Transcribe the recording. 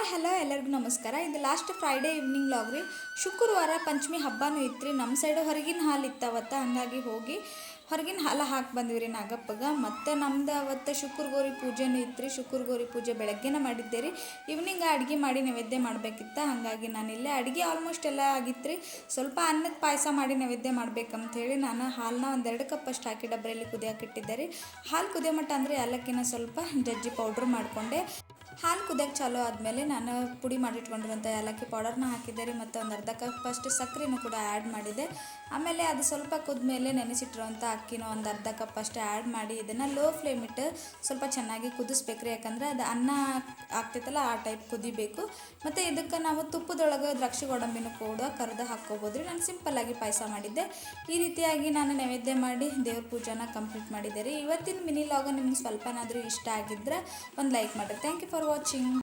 Hi hello ಎಲ್ಲರಿಗೂ ನಮಸ್ಕಾರ. ಇದು ಲಾಸ್ಟ್ ಫ್ರೈಡೇ ಈವ್ನಿಂಗ್ ವ್ಲಾಗ್ ರೀ. ಶುಕ್ರವಾರ ಪಂಚಮಿ ಹಬ್ಬನೂ ಇತ್ತು ರೀ. ನಮ್ಮ ಸೈಡು ಹೊರಗಿನ ಹಾಲು ಇತ್ತವತ್ತು, ಹಾಗಾಗಿ ಹೋಗಿ ಹೊರಗಿನ ಹಾಲು ಹಾಕಿ ಬಂದ್ವಿ ರೀ ನಾಗಪ್ಪಗೆ. ಮತ್ತು ನಮ್ದು ಅವತ್ತು ಶುಕ್ರ ಗೌರಿ ಪೂಜೆನೂ ಇತ್ತು ರೀ. ಶುಕ್ರ ಗೌರಿ ಪೂಜೆ ಬೆಳಗ್ಗೆನೇ ಮಾಡಿದ್ದೆ ರೀ. ಈವ್ನಿಂಗ್ ಅಡುಗೆ ಮಾಡಿ ನೈವೇದ್ಯ ಮಾಡಬೇಕಿತ್ತು, ಹಾಗಾಗಿ ನಾನಿಲ್ಲೇ ಅಡುಗೆ ಆಲ್ಮೋಸ್ಟ್ ಎಲ್ಲ ಆಗಿತ್ತು ರೀ. ಸ್ವಲ್ಪ ಅನ್ನದ ಪಾಯಸ ಮಾಡಿ ನೈವೇದ್ಯ ಮಾಡಬೇಕಂಥೇಳಿ ನಾನು ಹಾಲನ್ನ ಒಂದೆರಡು ಕಪ್ ಅಷ್ಟು ಹಾಕಿ ಡಬ್ರಿಯಲ್ಲಿ ಕುದಿಯೋಕೆ ಇಟ್ಟಿದ್ದೆ ರೀ. ಹಾಲು ಕುದಿಯೋ ಮಟ್ಟ ಅಂದರೆ ಎಲ್ಲಕ್ಕಿಂತ ಸ್ವಲ್ಪ ಜಜ್ಜಿ ಪೌಡ್ರ್ ಮಾಡಿಕೊಂಡೆ. ಹಾಲು ಕುದಿಯೋಕೆ ಚಾಲೂ ಆದಮೇಲೆ ನಾನು ಪುಡಿ ಮಾಡಿಟ್ಕೊಂಡಿರೋಂಥ ಏಲಕ್ಕಿ ಪೌಡರ್ನ ಹಾಕಿದ್ದೆ ರೀ. ಮತ್ತು ಒಂದು ಅರ್ಧ ಕಪ್ ಅಷ್ಟು ಸಕ್ಕರೆನೂ ಕೂಡ ಆ್ಯಡ್ ಮಾಡಿದೆ. ಆಮೇಲೆ ಅದು ಸ್ವಲ್ಪ ಕುದ್ಮೇಲೆ ನೆನೆಸಿಟ್ಟಿರೋಂಥ ಅಕ್ಕಿನೂ ಒಂದು ಅರ್ಧ ಕಪ್ ಅಷ್ಟು ಆ್ಯಡ್ ಮಾಡಿ ಇದನ್ನು ಲೋ ಫ್ಲೇಮ್ ಇಟ್ಟು ಸ್ವಲ್ಪ ಚೆನ್ನಾಗಿ ಕುದಿಸ್ಬೇಕು ರೀ. ಯಾಕಂದರೆ ಅದು ಅನ್ನ ಆಗ್ತೈತಲ್ಲ ಆ ಟೈಪ್ ಕುದಿಬೇಕು. ಮತ್ತು ಇದಕ್ಕೆ ನಾವು ತುಪ್ಪದೊಳಗೆ ದ್ರಾಕ್ಷಿ ಗೋಡಂಬಿನೂ ಕೂಡ ಕರೆದು ಹಾಕ್ಕೋಬೋದು ರೀ. ನಾನು ಸಿಂಪಲ್ಲಾಗಿ ಪಾಯಸ ಮಾಡಿದ್ದೆ. ಈ ರೀತಿಯಾಗಿ ನಾನು ನೈವೇದ್ಯ ಮಾಡಿ ದೇವ್ರ ಪೂಜೆನ ಕಂಪ್ಲೀಟ್ ಮಾಡಿದ್ದೆ ರೀ. ಇವತ್ತಿನ ಮಿನಿ ಲಾಗ ನಿಮ್ಗೆ ಸ್ವಲ್ಪನಾದರೂ ಇಷ್ಟ ಆಗಿದ್ರೆ ಒಂದು ಲೈಕ್ ಮಾಡಿರಿ. Thank you for watching.